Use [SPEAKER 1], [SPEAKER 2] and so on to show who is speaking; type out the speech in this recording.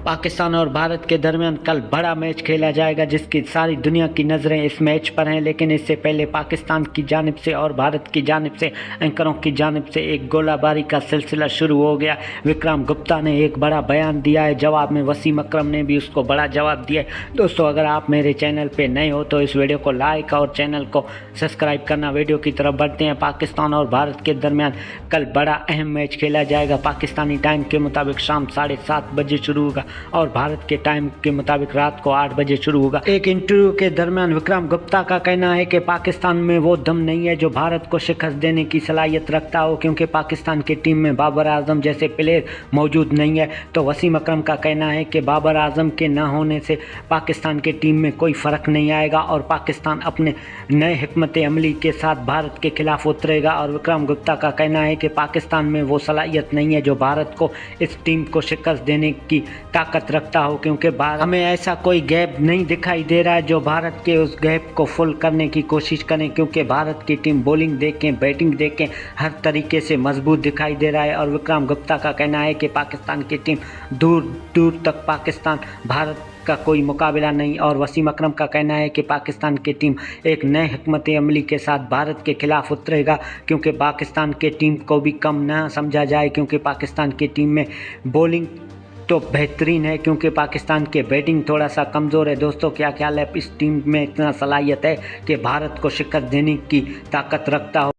[SPEAKER 1] पाकिस्तान और भारत के दरमियान कल बड़ा मैच खेला जाएगा जिसकी सारी दुनिया की नज़रें इस मैच पर हैं। लेकिन इससे पहले पाकिस्तान की जानिब से और भारत की जानिब से एंकरों की जानिब से एक गोलाबारी का सिलसिला शुरू हो गया। विक्रम गुप्ता ने एक बड़ा बयान दिया है, जवाब में वसीम अकरम ने भी उसको बड़ा जवाब दिया है। दोस्तों, अगर आप मेरे चैनल पर नए हो तो इस वीडियो को लाइक और चैनल को सब्सक्राइब करना। वीडियो की तरफ बढ़ते हैं। पाकिस्तान और भारत के दरमियान कल बड़ा अहम मैच खेला जाएगा। पाकिस्तानी टाइम के मुताबिक शाम 7:30 बजे शुरू होगा और भारत के टाइम के मुताबिक रात को 8 बजे शुरू होगा। एक इंटरव्यू के दरमियान विक्रम गुप्ता का कहना है कि पाकिस्तान में वो दम नहीं है जो भारत को शिकस्त देने की सलाहियत रखता हो, क्योंकि पाकिस्तान की टीम में बाबर आजम जैसे प्लेयर मौजूद नहीं है। तो वसीम अकरम का कहना है कि बाबर आजम के न होने से पाकिस्तान की टीम में कोई फ़र्क नहीं आएगा और पाकिस्तान अपने नए हिकमत अमली के साथ भारत के खिलाफ उतरेगा। और विक्रम गुप्ता का कहना है कि पाकिस्तान में वो सलाहियत नहीं है जो भारत को इस टीम को शिकस्त देने की ताकत रखता हो, क्योंकि हमें ऐसा कोई गैप नहीं दिखाई दे रहा है जो भारत के उस गैप को फुल करने की कोशिश करें, क्योंकि भारत की टीम बॉलिंग देखें, बैटिंग देखें, हर तरीके से मजबूत दिखाई दे रहा है। और विक्रम गुप्ता का कहना है कि पाकिस्तान की टीम दूर दूर तक पाकिस्तान भारत का कोई मुकाबला नहीं। और वसीम अकरम का कहना है कि पाकिस्तान की टीम एक नए हिकमत अमली के साथ भारत के खिलाफ उतरेगा, क्योंकि पाकिस्तान की टीम को भी कम ना समझा जाए, क्योंकि पाकिस्तान की टीम में बॉलिंग तो बेहतरीन है, क्योंकि पाकिस्तान के बैटिंग थोड़ा सा कमज़ोर है। दोस्तों, क्या ख्याल है? इस टीम में इतना सलाहियत है कि भारत को शिकस्त देने की ताकत रखता हो?